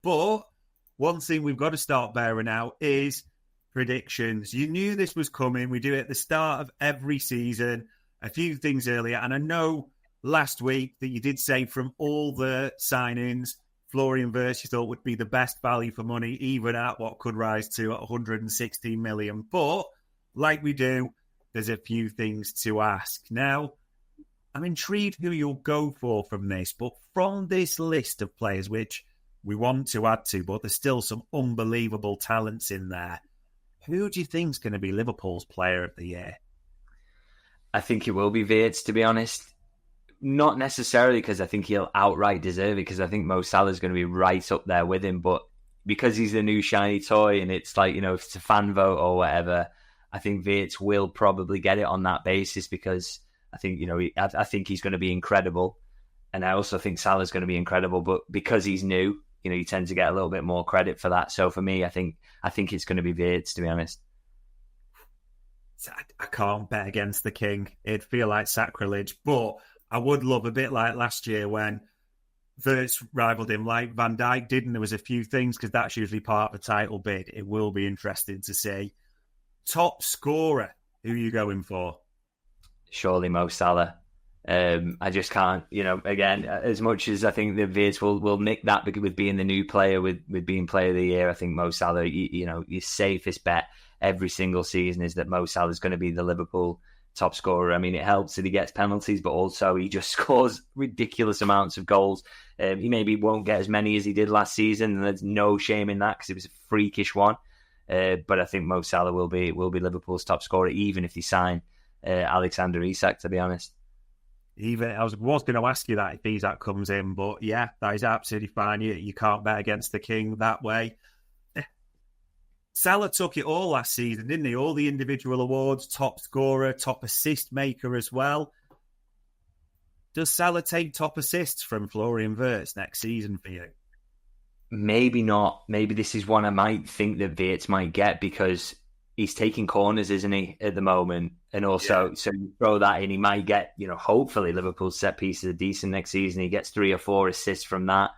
But one thing we've got to start bearing out is predictions. You knew this was coming. We do it at the start of every season, a few things earlier. And I know last week that you did say from all the signings, Florian Wirtz you thought would be the best value for money, even at what could rise to 116 million. But like we do, there's a few things to ask. Now, I'm intrigued who you'll go for from this, but from this list of players, which we want to add to, but there's still some unbelievable talents in there, who do you think is going to be Liverpool's player of the year? I think it will be Wirtz, to be honest. Not necessarily because I think he'll outright deserve it, because I think Mo Salah's going to be right up there with him, but because he's the new shiny toy and it's like, if it's a fan vote or whatever, I think Wirtz will probably get it on that basis, because I think, I think he's going to be incredible. And I also think Salah's going to be incredible, but because he's new, you tend to get a little bit more credit for that. So for me, I think it's going to be Wirtz, to be honest. I can't bet against the king. It'd feel like sacrilege, but I would love, a bit like last year when Wirtz rivaled him like Van Dijk did, and there was a few things, because that's usually part of the title bid. It will be interesting to see. Top scorer, who are you going for? Surely Mo Salah. I just can't, again, as much as I think the Wirtz will nick that with being the new player, with being player of the year, I think Mo Salah, your safest bet every single season is that Mo Salah is going to be the Liverpool top scorer. I mean, it helps that he gets penalties, but also he just scores ridiculous amounts of goals. He maybe won't get as many as he did last season, and there's no shame in that because it was a freakish one. But I think Mo Salah will be Liverpool's top scorer, even if they sign Alexander Isak, to be honest. I was going to ask you that if Isak comes in, but yeah, that is absolutely fine. You can't bet against the king that way. Salah took it all last season, didn't he? All the individual awards, top scorer, top assist maker as well. Does Salah take top assists from Florian Wirtz next season for you? Maybe not. Maybe this is one I might think that Wirtz might get, because he's taking corners, isn't he, at the moment? And also, So you throw that in, he might get, hopefully Liverpool's set pieces are decent next season. He gets 3 or 4 assists from that.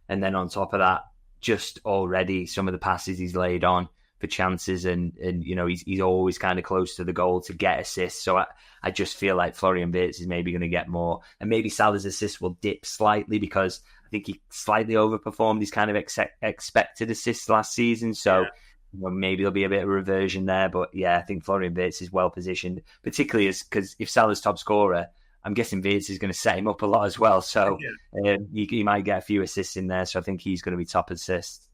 And then on top of that, just already some of the passes he's laid on for chances, and he's always kind of close to the goal to get assists. So I just feel like Florian Wirtz is maybe going to get more. And maybe Salah's assists will dip slightly, because I think he slightly overperformed his kind of expected assists last season. So maybe there'll be a bit of a reversion there. But yeah, I think Florian Wirtz is well positioned, particularly because if Salah's top scorer, I'm guessing Wirtz is going to set him up a lot as well. So you might get a few assists in there. So I think he's going to be top assist.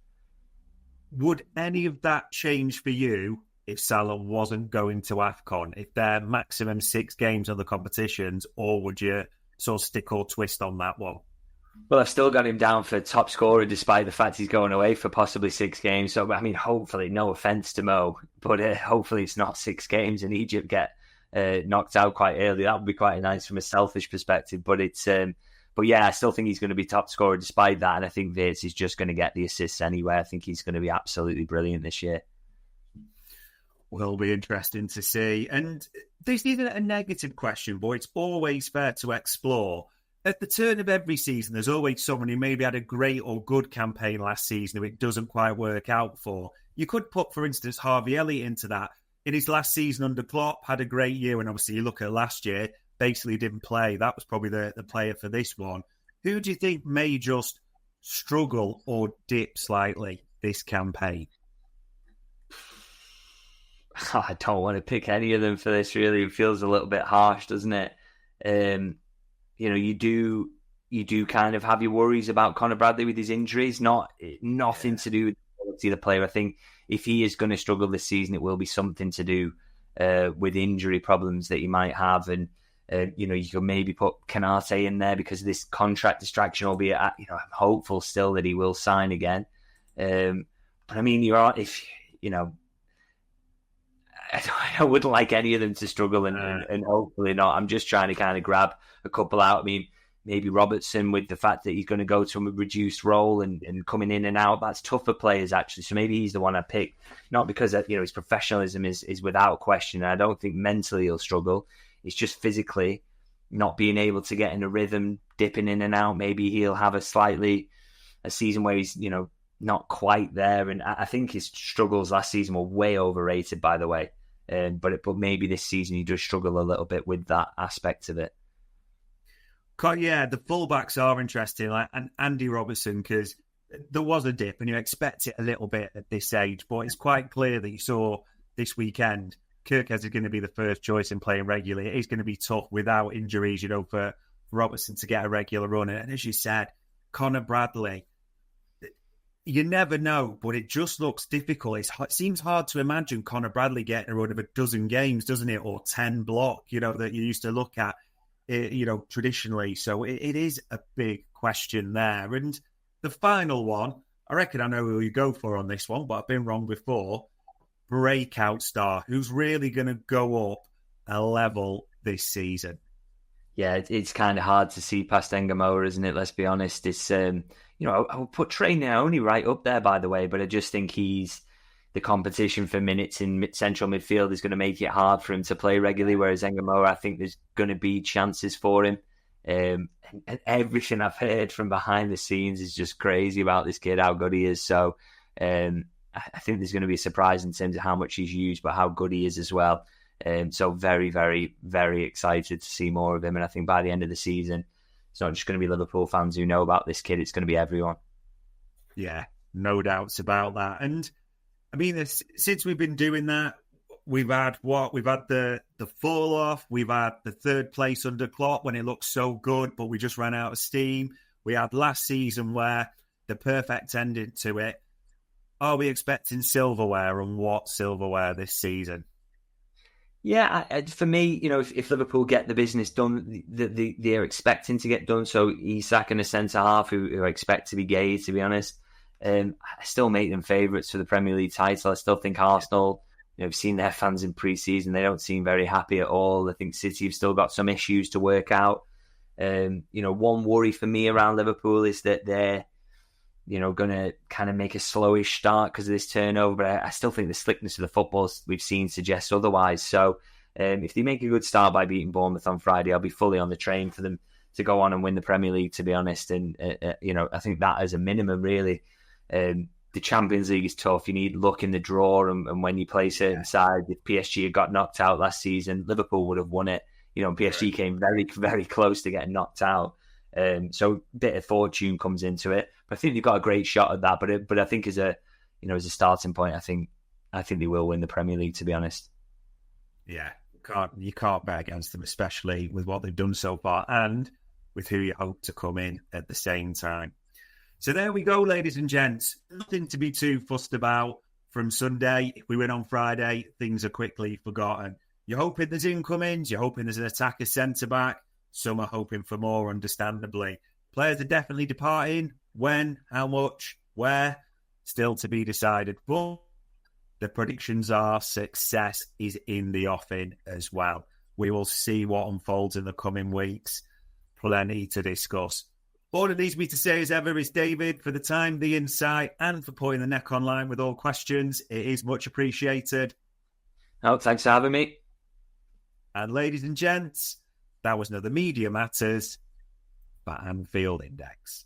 Would any of that change for you if Salah wasn't going to AFCON? If they're maximum 6 games of the competitions, or would you sort of stick or twist on that one? Well, I've still got him down for top scorer, despite the fact he's going away for possibly 6 games. So, I mean, hopefully, no offence to Mo, but hopefully it's not 6 games and Egypt get knocked out quite early. That would be quite nice from a selfish perspective. But but yeah, I still think he's going to be top scorer despite that. And I think Wirtz is just going to get the assists anyway. I think he's going to be absolutely brilliant this year. Will be interesting to see. And this isn't a negative question, but it's always fair to explore. At the turn of every season, there's always someone who maybe had a great or good campaign last season who it doesn't quite work out for. You could put, for instance, Harvey Elliott into that. In his last season under Klopp, had a great year, and obviously you look at last year, basically didn't play. That was probably the player for this one. Who do you think may just struggle or dip slightly this campaign? I don't want to pick any of them for this, really. It feels a little bit harsh, doesn't it? You do kind of have your worries about Conor Bradley with his injuries. Nothing to do with the quality of the player. I think if he is going to struggle this season, it will be something to do with injury problems that he might have. And you can maybe put Kanate in there because of this contract distraction, albeit I'm hopeful still that he will sign again. But I mean, I wouldn't like any of them to struggle and hopefully not. I'm just trying to kind of grab a couple out. I mean, maybe Robertson, with the fact that he's going to go to a reduced role and coming in and out. That's tough for players, actually. So maybe he's the one I pick. Not because his professionalism is without question. I don't think mentally he'll struggle. It's just physically not being able to get in a rhythm, dipping in and out. Maybe he'll have a season where he's, not quite there. And I think his struggles last season were way overrated, by the way. But maybe this season he does struggle a little bit with that aspect of it. Yeah, the fullbacks are interesting, like and Andy Robertson, because there was a dip, and you expect it a little bit at this age. But it's quite clear that you saw this weekend, Kirkes is going to be the first choice in playing regularly. It's going to be tough without injuries, for Robertson to get a regular run. And as you said, Connor Bradley, you never know, but it just looks difficult. It seems hard to imagine Connor Bradley getting a run of a dozen games, doesn't it? Or 10 block, that you used to look at, traditionally. So it is a big question there. And the final one, I reckon I know who you go for on this one, but I've been wrong before. Breakout Star, who's really going to go up a level this season. Yeah, it's kind of hard to see past Engamoa, isn't it? Let's be honest. It's I would put Trey Naoni right up there, by the way, but I just think the competition for minutes in central midfield is going to make it hard for him to play regularly. Whereas Engamoa, I think there's going to be chances for him. And everything I've heard from behind the scenes is just crazy about this kid, how good he is. So I think there's going to be a surprise in terms of how much he's used, but how good he is as well. So very, very, very excited to see more of him. And I think by the end of the season, it's not just going to be Liverpool fans who know about this kid. It's going to be everyone. Yeah, no doubts about that. And I mean, since we've been doing that, we've had what? We've had the fall off. We've had the third place under Klopp when it looked so good, but we just ran out of steam. We had last season where the perfect ending to it. Are we expecting silverware, and what silverware this season? Yeah, for me, if Liverpool get the business done, they're expecting to get done. So Isak and a centre half who I expect to be Gay, to be honest. I still make them favourites for the Premier League title. I still think Arsenal, I've seen their fans in pre-season. They don't seem very happy at all. I think City have still got some issues to work out. One worry for me around Liverpool is that they're going to kind of make a slowish start because of this turnover. But I still think the slickness of the football we've seen suggests otherwise. So if they make a good start by beating Bournemouth on Friday, I'll be fully on the train for them to go on and win the Premier League, to be honest. And, I think that as a minimum, really. The Champions League is tough. You need luck in the draw. And when you play certain sides, if PSG had got knocked out last season, Liverpool would have won it. PSG came very, very close to getting knocked out. So a bit of fortune comes into it, but I think they've got a great shot at that. But I think as a starting point, I think they will win the Premier League, to be honest. Yeah, you can't bet against them, especially with what they've done so far and with who you hope to come in at the same time. So there we go, ladies and gents. Nothing to be too fussed about from Sunday. If we win on Friday, things are quickly forgotten. You're hoping there's incomings. You're hoping there's an attacker centre-back. Some are hoping for more, understandably. Players are definitely departing. When, how much, where, still to be decided. But the predictions are success is in the offing as well. We will see what unfolds in the coming weeks. Plenty to discuss. All it leaves me to say as ever is, David, for the time, the insight, and for putting the neck online with all questions. It is much appreciated. Oh, thanks for having me. And ladies and gents, that was another Media Matters by Anfield Index.